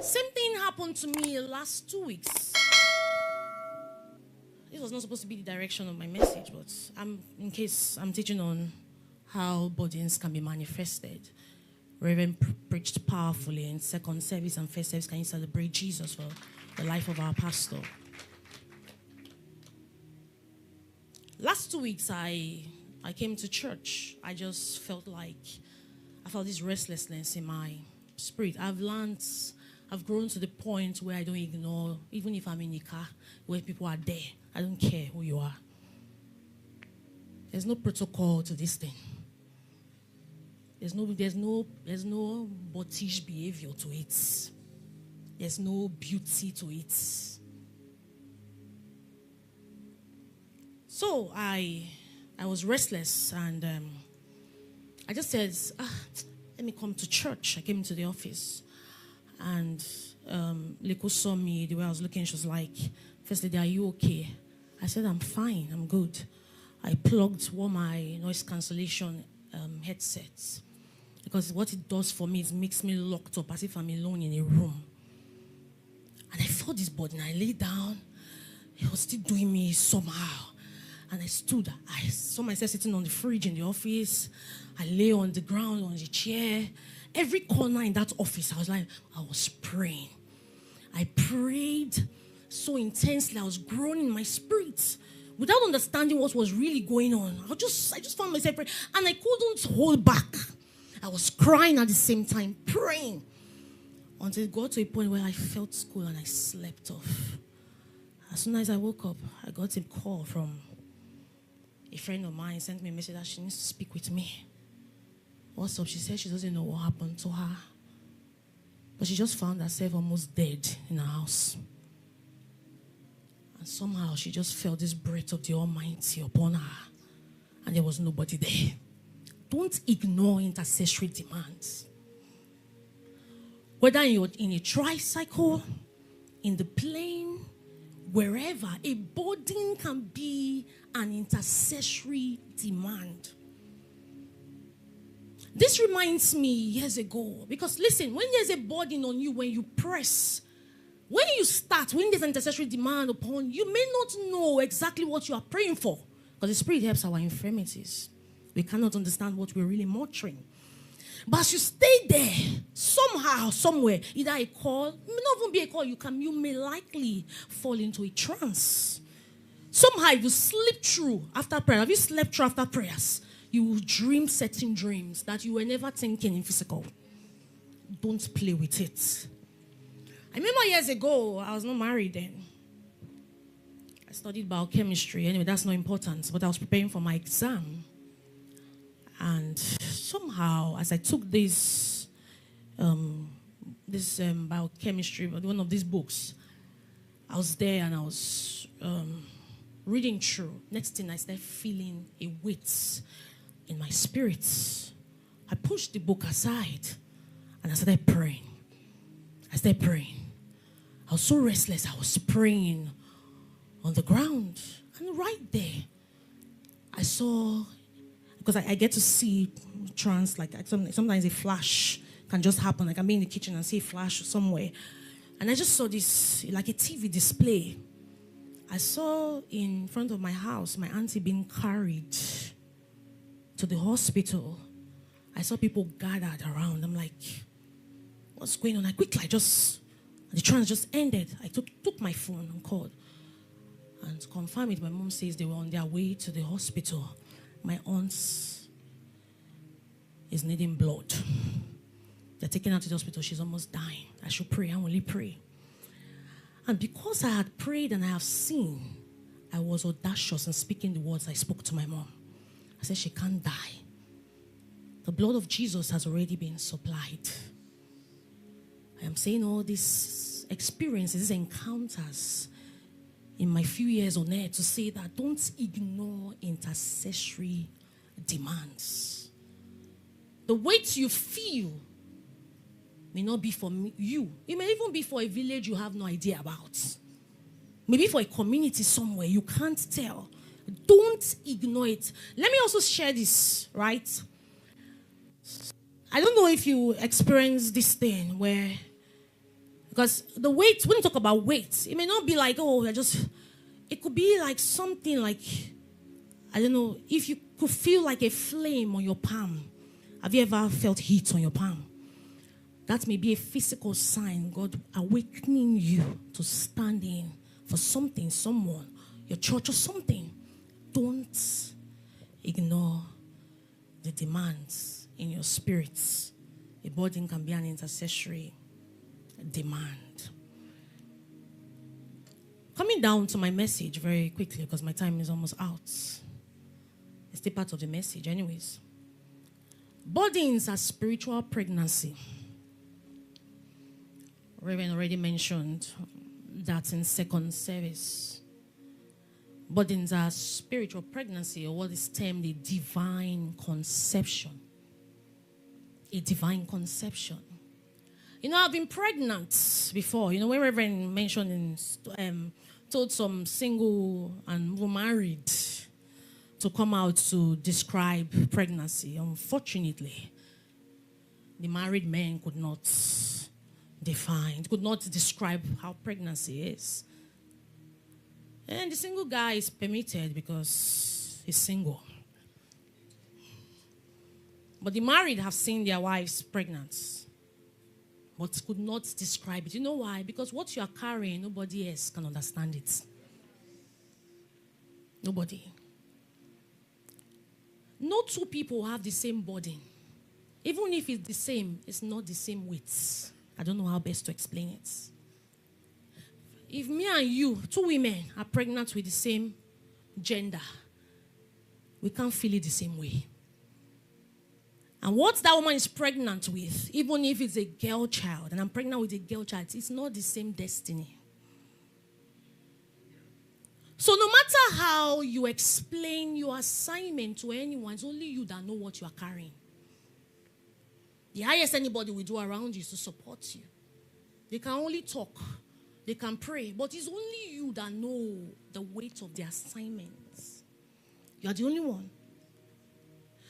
Same thing happened to me last 2 weeks. This was not supposed to be the direction of my message, but in case I'm teaching on how burdens can be manifested. Reverend preached powerfully in second service and first service. Can you celebrate Jesus for the life of our pastor? Last 2 weeks, I came to church. I just felt this restlessness in my spirit. I've grown to the point where I don't ignore, even if I'm in a car where people are there. I don't care who you are. There's no protocol to this thing. There's no bottish behavior to it. There's no beauty to it. So I was restless, and I just said, let me come to church. I came to the office, and Liko saw me the way I was looking. She was like, "First lady, are you okay?" I said, "I'm fine, I'm good." I plugged one of my noise cancellation headsets, because what it does for me is makes me locked up as if I'm alone in a room. And I felt this body, and I lay down. It was still doing me somehow. And I stood. I saw myself sitting on the fridge in the office. I lay on the ground, on the chair. Every corner in that office, I was praying. I prayed so intensely. I was groaning in my spirit without understanding what was really going on. I just found myself praying, and I couldn't hold back. I was crying at the same time, praying, until it got to a point where I felt cool and I slept off. As soon as I woke up, I got a call from a friend of mine. Sent me a message that she needs to speak with me. What's up? She said she doesn't know what happened to her, but she just found herself almost dead in her house. And somehow she just felt this breath of the Almighty upon her, and there was nobody there. Don't ignore intercessory demands. Whether you're in a tricycle, in the plane, wherever, a burden can be an intercessory demand. This reminds me years ago, because listen, when there's a burden on you, when you press, when you start, when there's an intercessory demand upon you, may not know exactly what you are praying for, because the Spirit helps our infirmities. We cannot understand what we're really muttering. But as you stay there, somehow, somewhere, either a call, it may not even be a call, you may likely fall into a trance. Somehow you slip through after prayer. Have you slept through after prayers? You will dream certain dreams that you were never thinking in physical. Don't play with it. I remember years ago, I was not married then. I studied biochemistry. Anyway, that's not important. But I was preparing for my exam. And somehow, as I took this biochemistry, one of these books, I was there and I was reading through. Next thing, I started feeling a weight in my spirit. I pushed the book aside and I started praying. I was so restless. I was praying on the ground. And right there, I saw, because I get to see trance, like sometimes a flash can just happen. I can be in the kitchen and see a flash somewhere. And I just saw this, like a TV display. I saw in front of my house, my auntie being carried to the hospital. I saw people gathered around. I'm like, what's going on? The trance just ended. I took my phone and called. And to confirm it, my mom says they were on their way to the hospital. My aunt is needing blood. They're taking her to the hospital. She's almost dying. I should pray. I only pray. And because I had prayed and I have seen, I was audacious in speaking the words I spoke to my mom. I said, she can't die. The blood of Jesus has already been supplied. I am saying all these experiences, these encounters in my few years on earth to say that don't ignore intercessory demands. The weight you feel may not be for you. It may even be for a village you have no idea about. Maybe for a community somewhere you can't tell. Don't ignore it. Let me also share this, right? I don't know if you experience this thing where Because the weight, when you talk about weight, it may not be like, oh, it could be like something like, I don't know, if you could feel like a flame on your palm. Have you ever felt heat on your palm? That may be a physical sign, God awakening you to stand in for something, someone, your church or something. Don't ignore the demands in your spirits. A burden can be an intercessory demand. Coming down to my message very quickly because my time is almost out. It's still part of the message anyways. Burdens are spiritual pregnancy. Reverend already mentioned that in second service. Burdens are spiritual pregnancy, or what is termed a divine conception. A divine conception. You know, I've been pregnant before. You know, when Reverend mentioned told some single and married to come out to describe pregnancy. Unfortunately, the married men could not describe how pregnancy is. And the single guy is permitted because he's single. But the married have seen their wives pregnant, but could not describe it. You know why? Because what you are carrying, nobody else can understand it. Nobody. No two people have the same burden. Even if it's the same, it's not the same weight. I don't know how best to explain it. If me and you, two women, are pregnant with the same gender, we can't feel it the same way. And what that woman is pregnant with, even if it's a girl child, and I'm pregnant with a girl child, it's not the same destiny. So no matter how you explain your assignment to anyone, it's only you that know what you are carrying. The highest anybody will do around you is to support you. They can only talk. They can pray. But it's only you that know the weight of the assignments. You are the only one.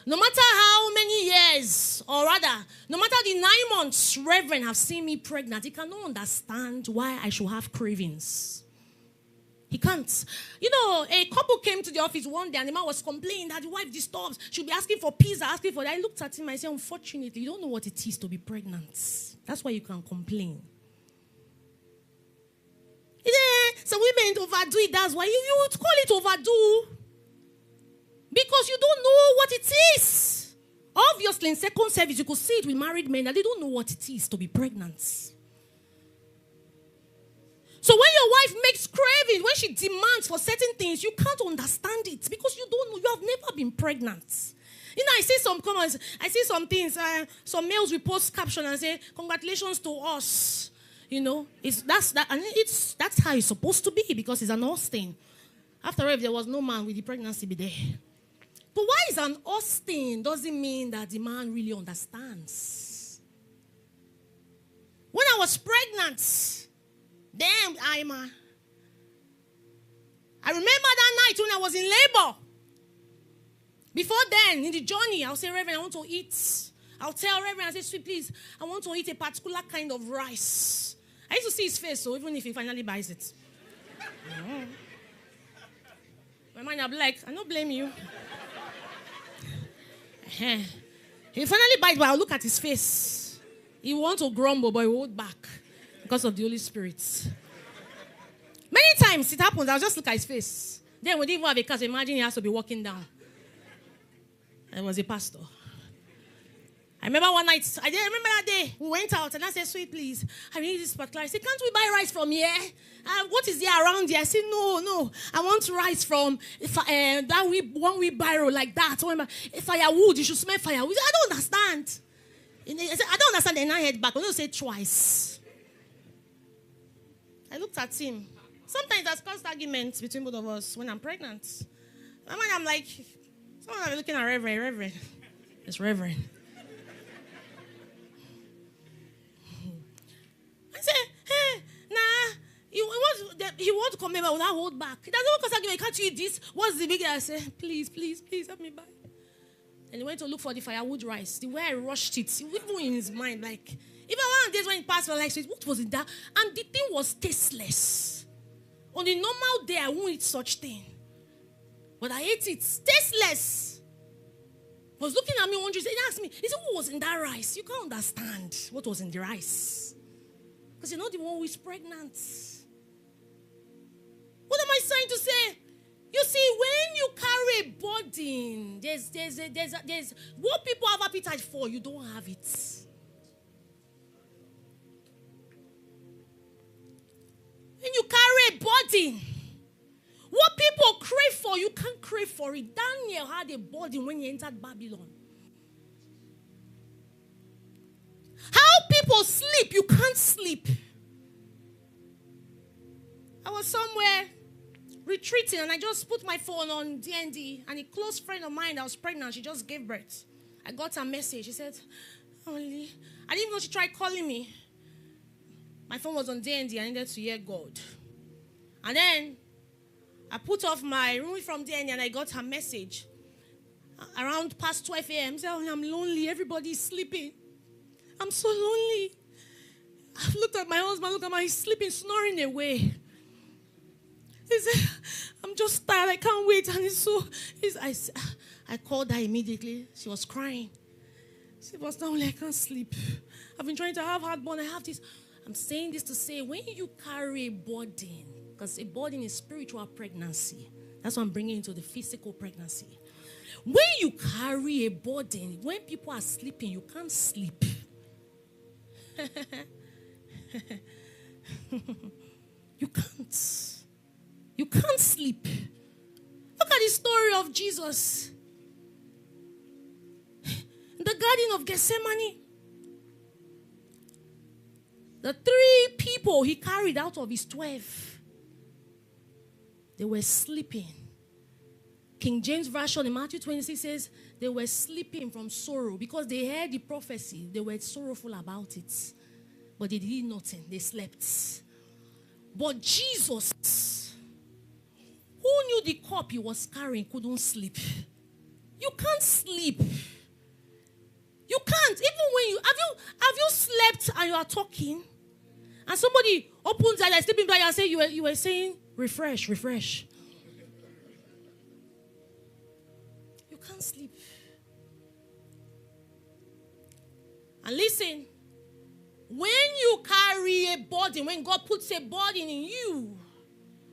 No matter how many years, or rather, no matter the 9 months Reverend have seen me pregnant, he cannot understand why I should have cravings. He can't. You know, a couple came to the office one day and the man was complaining that the wife disturbs. She'll be asking for pizza, asking for that. I looked at him and I said, unfortunately, you don't know what it is to be pregnant. That's why you can complain. Yeah, some women overdo it. That's why you would call it overdo. Because you don't know what it is. Obviously, in second service, you could see it with married men that they don't know what it is to be pregnant. So when your wife makes cravings, when she demands for certain things, you can't understand it because you don't know. You have never been pregnant. You know, I see some comments. I see some things. Some males will post caption and say, "Congratulations to us." You know, that's how it's supposed to be because it's an us thing. After all, if there was no man, would the pregnancy be there? But why is an us thing doesn't mean that the man really understands. When I was pregnant, damn, I remember that night when I was in labor. Before then, in the journey, I'll say, Reverend, I want to eat. I'll tell Reverend, I say, sweet, please, I want to eat a particular kind of rice. I used to see his face, so even if he finally buys it. My mind, I'll be like, I don't blame you. He finally buys, but I'll look at his face. He wants to grumble, but he won't back because of the Holy Spirit. Many times it happens, I'll just look at his face. Then we didn't even have a car, so imagine he has to be walking down. I was a pastor. I remember one night, I didn't remember that day, we went out and I said, sweet, please, I need this particular. I said, can't we buy rice from here? What is there around here? I said, no, I want rice from one wheelbarrow like that. Firewood, you should smell firewood. I don't understand. I said, I don't understand. Then I head back. I don't say twice. I looked at him. Sometimes that's caused arguments between both of us when I'm pregnant. I'm like, someone looking at Reverend. It's Reverend. I said, hey, nah, he wants to come here without hold back. He doesn't want to argument. Can't you eat this? What's the big deal? I said, please, help me buy. And he went to look for the firewood rice. The way I rushed it, even in his mind, like, Even one of the days when it passed, I was like, what was in that? And the thing was tasteless. On a normal day, I won't eat such thing. But I ate it. Tasteless. He was looking at me one day. He asked me, he said, what was in that rice? You can't understand what was in the rice. Because you're not the one who is pregnant. What am I trying to say? You see, when you carry a burden, there's what people have appetite for, you don't have it. When you carry a burden, what people crave for, you can't crave for it. Daniel had a burden when he entered Babylon. How people sleep, you can't sleep. I was somewhere retreating and I just put my phone on DND, and a close friend of mine that was pregnant, she just gave birth. I got a message. She said, "Only," I didn't even know she tried calling me. My phone was on DND. I needed to hear God. And then I put off my room from DND and I got her message. Around past 12 a.m. Said, "I'm lonely. Everybody's sleeping. I'm so lonely." I looked at my husband, looked at my, he's sleeping, snoring away. He said, "I'm just tired. I can't wait." And I called her immediately. She was crying. She was down like, "I can't sleep. I've been trying to have heartburn. I have this." I'm saying this to say, when you carry a burden, because a burden is spiritual pregnancy. That's what I'm bringing into the physical pregnancy. When you carry a burden, when people are sleeping, you can't sleep. You can't. You can't sleep. Look at the story of Jesus. In the Garden of Gethsemane. The 3 people he carried out of his 12. They were sleeping. King James Version in Matthew 26 says they were sleeping from sorrow because they heard the prophecy. They were sorrowful about it. But they did nothing. They slept. But Jesus, who knew the cup he was carrying, couldn't sleep. You can't sleep. You can't. Even when you have you slept and you are talking, and somebody opens their eyes, sleeping by you and say you were saying refresh. You can't sleep. And listen, when you carry a burden, when God puts a burden in you,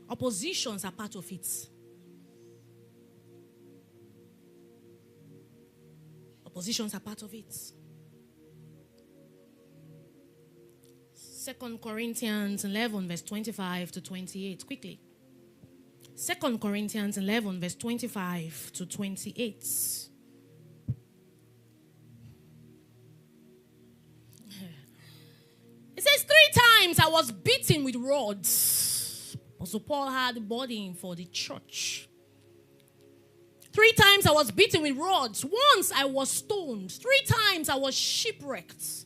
oppositions are part of it. Oppositions are part of it. 2 Corinthians 11 verse 25 to 28. Quickly. 2 Corinthians 11 verse 25 to 28. It says 3 times I was beaten with rods. Also Paul had a burden for the church. 3 times I was beaten with rods. Once I was stoned. 3 times I was shipwrecked.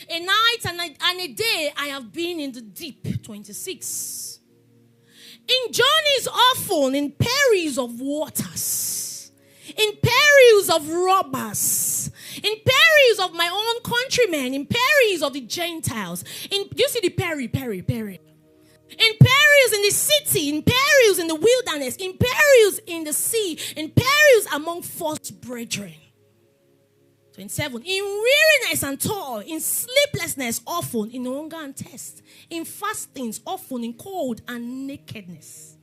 A night and a day I have been in the deep. 26. In journeys often, in perils of waters, in perils of robbers, in perils of my own countrymen, in perils of the Gentiles. Do you see the peril? In perils in the city, in perils in the wilderness, in perils in the sea, in perils among false brethren. 27. In weariness and toil, in sleeplessness often, in hunger and thirst, in fastings often, in cold and nakedness.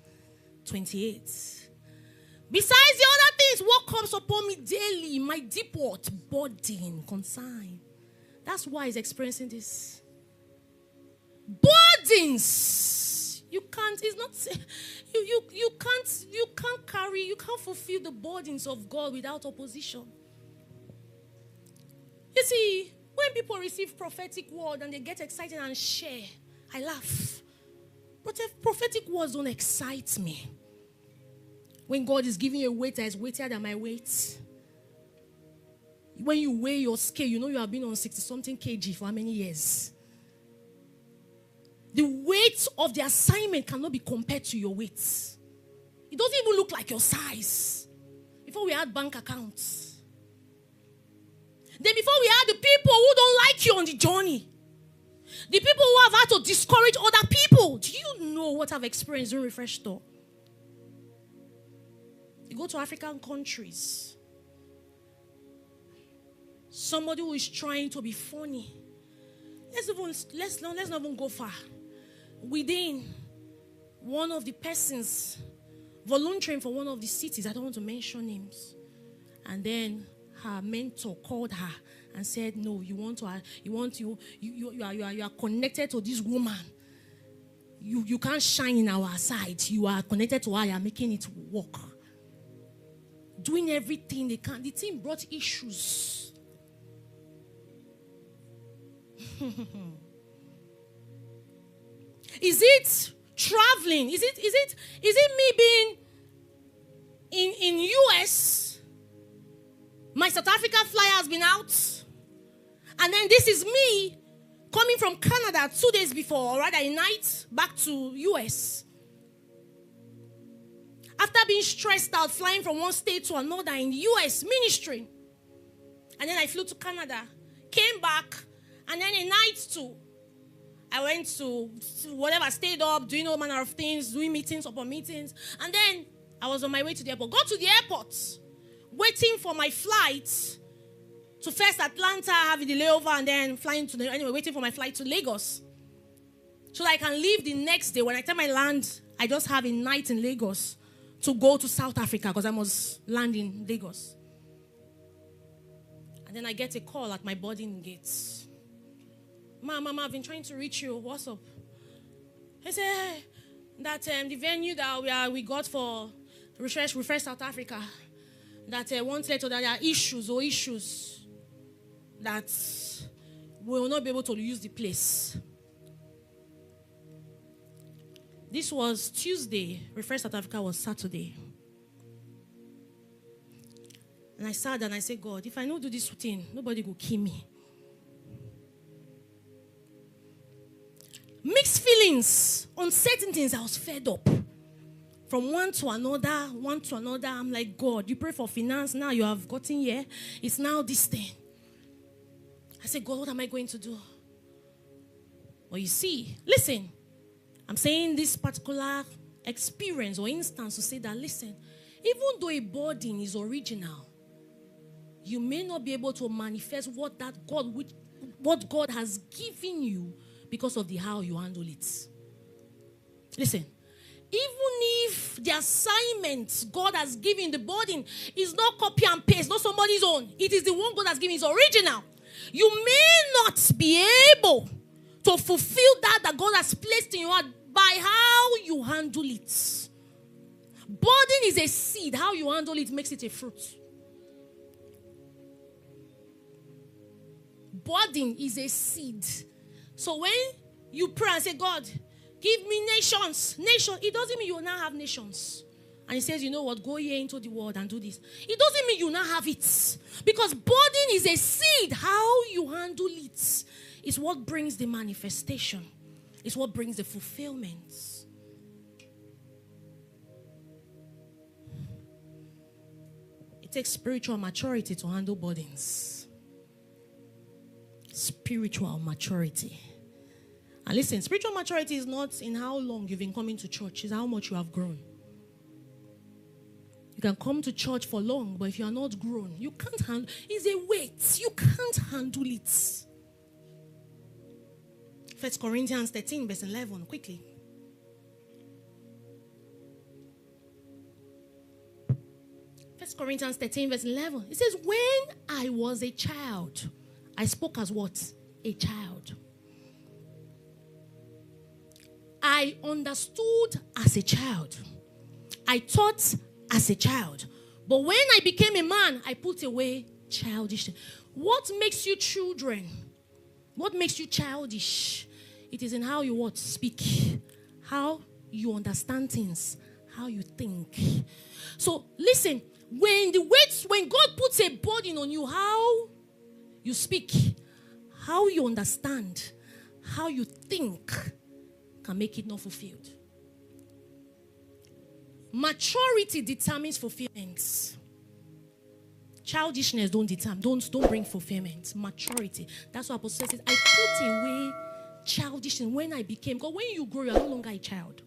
28. Besides the other things, what comes upon me daily, my deep what? Burden, consign. That's why he's experiencing this. Burdens. You can't, it's not, you can't carry, you can't fulfill the burdens of God without opposition. You see, when people receive prophetic word and they get excited and share, I laugh. But if prophetic words don't excite me, when God is giving you a weight that is weightier than my weight, when you weigh your scale, you know you have been on 60-something kg for how many years? The weight of the assignment cannot be compared to your weight. It doesn't even look like your size. Before we had bank accounts. Then before we had the people who don't like you on the journey. The people who have had to discourage other people. Do you know what I've experienced during Refresh Store? You go to African countries. Somebody who is trying to be funny. Let's not even go far. Within one of the persons volunteering for one of the cities, I don't want to mention names, and then her mentor called her and said, "No, you are connected to this woman. You can't shine in our side. You are connected to her. You are making it work. Doing everything they can." The team brought issues. Is it traveling? Is it me being in US? My South Africa flyer has been out, and then this is me coming from Canada 2 days before, or rather a night back to US. After being stressed out, flying from one state to another in the US ministry, and then I flew to Canada, came back, and then a night too. I went to whatever, stayed up, doing all manner of things, doing meetings upon meetings. And then I was on my way to the airport. Got to the airport, waiting for my flight to first Atlanta, having the layover, and then flying to waiting for my flight to Lagos. So that I can leave the next day. When I time I land, I just have a night in Lagos to go to South Africa because I must land in Lagos. And then I get a call at my boarding gates. Mama, I've been trying to reach you. What's up? He said that the venue that we got for Refresh South Africa, that one said that there are issues that we will not be able to use the place. This was Tuesday. Refresh South Africa was Saturday. And I sat and I said, God, if I don't do this thing, nobody will kill me. Mixed feelings, uncertain things. I was fed up. From one to another. I'm like, God, you pray for finance. Now you have gotten here. It's now this thing. I said, God, what am I going to do? Well, you see, listen. I'm saying this particular experience or instance to say that, listen, even though a burden is original, you may not be able to manifest what God has given you because of the how you handle it. Listen, even if the assignment God has given the burden is not copy and paste, not somebody's own, it is the one God has given, is original. You may not be able to fulfill that God has placed in your heart by how you handle it. Burden is a seed. How you handle it makes it a fruit. Burden is a seed. So when you pray and say, God, give me nations, it doesn't mean you will not have nations. And he says, you know what, go here into the world and do this. It doesn't mean you will not have it. Because burden is a seed. How you handle it is what brings the manifestation. It's what brings the fulfillment. It takes spiritual maturity to handle burdens. Spiritual maturity. And listen, spiritual maturity is not in how long you've been coming to church. It's how much you have grown. You can come to church for long, but if you are not grown, you can't handle. It's a weight. You can't handle it. 1 Corinthians 13, verse 11, quickly. First Corinthians 13, verse 11. It says, when I was a child, I spoke as what? A child. I understood as a child. I taught as a child. But when I became a man, I put away childish. What makes you children? What makes you childish? It is in how you what? Speak. How you understand things. How you think. So listen, when God puts a burden on you, how you speak, how you understand, how you think can make it not fulfilled. Maturity determines fulfillment. Childishness don't bring fulfillment. Maturity. That's what Apostle says. I put away childish thing when I became, because when you grow, you're no longer a child.